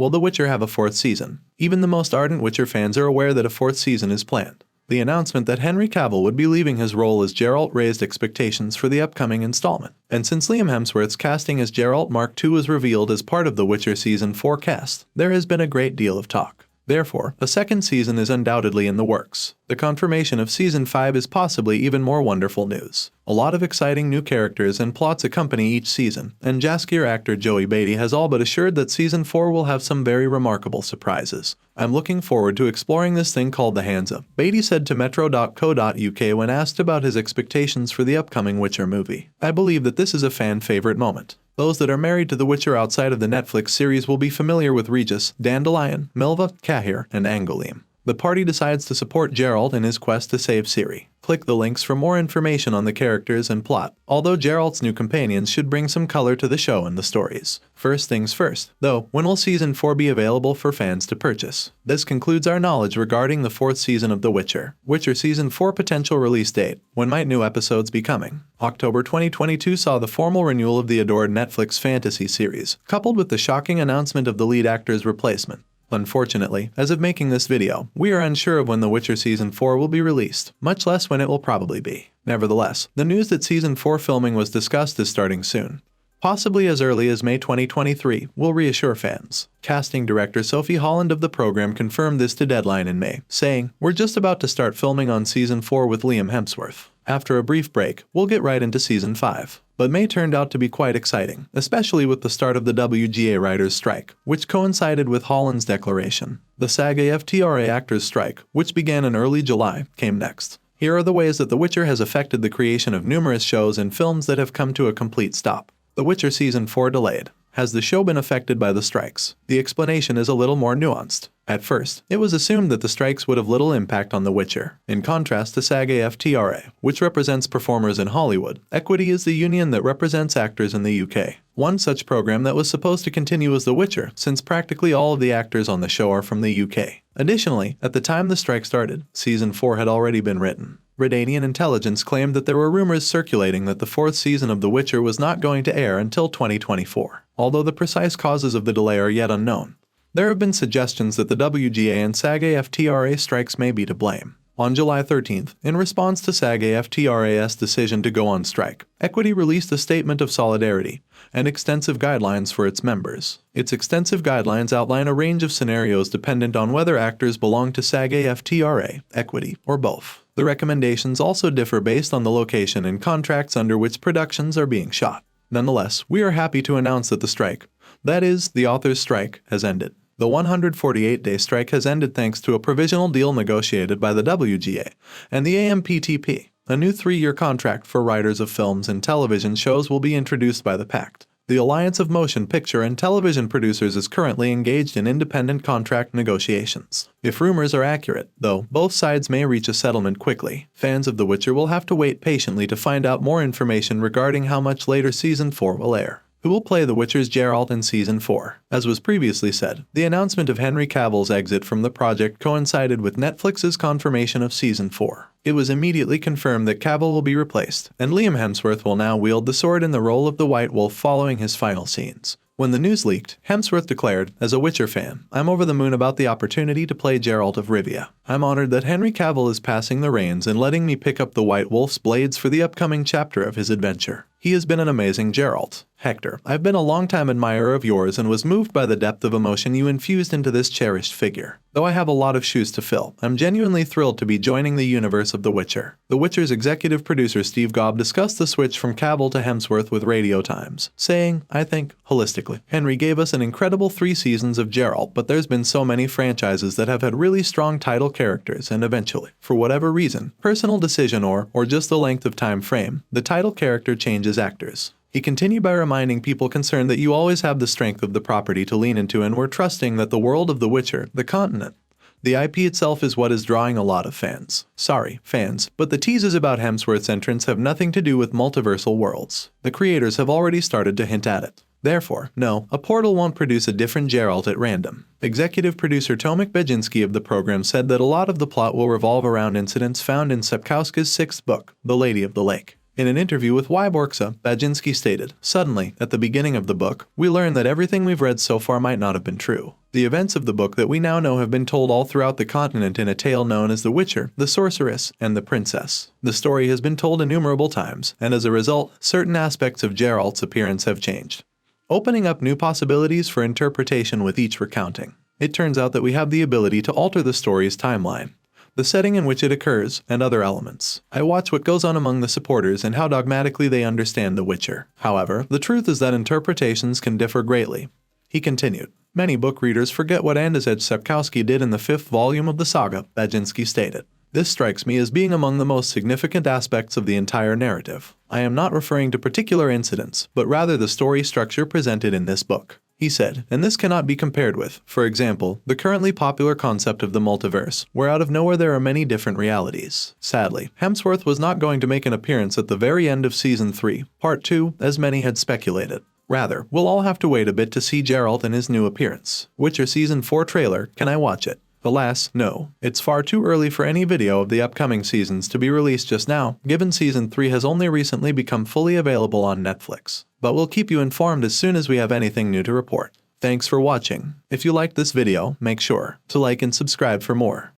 Will The Witcher have a fourth season? Even the most ardent Witcher fans are aware that a fourth season is planned. The announcement that Henry Cavill would be leaving his role as Geralt raised expectations for the upcoming installment. And since Liam Hemsworth's casting as Geralt Mark II was revealed as part of The Witcher Season 4 cast, there has been a great deal of talk. Therefore, a second season is undoubtedly in the works. The confirmation of Season 5 is possibly even more wonderful news. A lot of exciting new characters and plots accompany each season, and Jaskier actor Joey Beatty has all but assured that Season 4 will have some very remarkable surprises. I'm looking forward to exploring this thing called the Hansa, Beatty said to metro.co.uk when asked about his expectations for the upcoming Witcher movie. I believe that this is a fan-favorite moment. Those that are married to The Witcher outside of the Netflix series will be familiar with Regis, Dandelion, Milva, Cahir, and Angolim. The party decides to support Geralt in his quest to save Ciri. Click the links for more information on the characters and plot, although Geralt's new companions should bring some color to the show and the stories. First things first, though, when will Season 4 be available for fans to purchase? This concludes our knowledge regarding the fourth season of The Witcher. Witcher Season 4 potential release date. When might new episodes be coming? October 2022 saw the formal renewal of the adored Netflix fantasy series, coupled with the shocking announcement of the lead actor's replacement. Unfortunately, as of making this video, we are unsure of when The Witcher Season 4 will be released, much less when it will probably be. Nevertheless, the news that Season 4 filming was discussed is starting soon, possibly as early as May 2023, will reassure fans. Casting director Sophie Holland of the program confirmed this to Deadline in May, saying, "We're just about to start filming on Season 4 with Liam Hemsworth. After a brief break, we'll get right into Season 5. But May turned out to be quite exciting, especially with the start of the WGA writers' strike, which coincided with Holland's declaration. The SAG-AFTRA actors' strike, which began in early July, came next. Here are the ways that The Witcher has affected the creation of numerous shows and films that have come to a complete stop. The Witcher Season 4 delayed. Has the show been affected by the strikes? The explanation is a little more nuanced. At first, it was assumed that the strikes would have little impact on The Witcher. In contrast to SAG-AFTRA, which represents performers in Hollywood, Equity is the union that represents actors in the UK. One such program that was supposed to continue was The Witcher, since practically all of the actors on the show are from the UK. Additionally, at the time the strike started, Season 4 had already been written. Redanian intelligence claimed that there were rumors circulating that the fourth season of The Witcher was not going to air until 2024, although the precise causes of the delay are yet unknown. There have been suggestions that the WGA and SAG-AFTRA strikes may be to blame. On July 13th, in response to SAG-AFTRA's decision to go on strike, Equity released a statement of solidarity and extensive guidelines for its members. Its extensive guidelines outline a range of scenarios dependent on whether actors belong to SAG-AFTRA, Equity, or both. The recommendations also differ based on the location and contracts under which productions are being shot. Nonetheless, we are happy to announce that the strike, that is, the authors' strike, has ended. The 148-day strike has ended thanks to a provisional deal negotiated by the WGA and the AMPTP. A new 3-year contract for writers of films and television shows will be introduced by the Pact. The Alliance of Motion Picture and Television Producers is currently engaged in independent contract negotiations. If rumors are accurate, though, both sides may reach a settlement quickly. Fans of The Witcher will have to wait patiently to find out more information regarding how much later Season 4 will air. Who will play The Witcher's Geralt in Season 4? As was previously said, the announcement of Henry Cavill's exit from the project coincided with Netflix's confirmation of Season 4. It was immediately confirmed that Cavill will be replaced, and Liam Hemsworth will now wield the sword in the role of the White Wolf following his final scenes. When the news leaked, Hemsworth declared, "As a Witcher fan, I'm over the moon about the opportunity to play Geralt of Rivia. I'm honored that Henry Cavill is passing the reins and letting me pick up the White Wolf's blades for the upcoming chapter of his adventure. He has been an amazing Geralt. Hector, I've been a long-time admirer of yours and was moved by the depth of emotion you infused into this cherished figure. Though I have a lot of shoes to fill, I'm genuinely thrilled to be joining the universe of The Witcher." The Witcher's executive producer Steve Gobb discussed the switch from Cavill to Hemsworth with Radio Times, saying, "I think, holistically, Henry gave us an incredible 3 seasons of Geralt, but there's been so many franchises that have had really strong title characters and eventually, for whatever reason, personal decision or just the length of time frame, the title character changes actors." He continued by reminding people concerned that you always have the strength of the property to lean into, and we're trusting that the world of The Witcher, the continent, the IP itself is what is drawing a lot of fans. Sorry, fans, but the teases about Hemsworth's entrance have nothing to do with multiversal worlds. The creators have already started to hint at it. Therefore, no, a portal won't produce a different Geralt at random. Executive producer Tomek Bajinski of the program said that a lot of the plot will revolve around incidents found in Sapkowski's 6th book, The Lady of the Lake. In an interview with Wyborgsa, Bajinski stated, "Suddenly, at the beginning of the book, we learned that everything we've read so far might not have been true. The events of the book that we now know have been told all throughout the continent in a tale known as The Witcher, the Sorceress, and the Princess. The story has been told innumerable times, and as a result, certain aspects of Geralt's appearance have changed, opening up new possibilities for interpretation with each recounting. It turns out that we have the ability to alter the story's timeline, the setting in which it occurs, and other elements. I watch what goes on among the supporters and how dogmatically they understand The Witcher. However, the truth is that interpretations can differ greatly. He continued. Many book readers forget what Andrzej Sapkowski did in the 5th volume of the saga, Baginski stated. This strikes me as being among the most significant aspects of the entire narrative. I am not referring to particular incidents, but rather the story structure presented in this book. He said, and this cannot be compared with, for example, the currently popular concept of the multiverse, where out of nowhere there are many different realities. Sadly, Hemsworth was not going to make an appearance at the very end of Season 3, Part 2, as many had speculated. Rather, we'll all have to wait a bit to see Geralt in his new appearance. Witcher Season 4 trailer, can I watch it? Alas, no. It's far too early for any video of the upcoming seasons to be released just now, given Season 3 has only recently become fully available on Netflix. But we'll keep you informed as soon as we have anything new to report. Thanks for watching. If you liked this video, make sure to like and subscribe for more.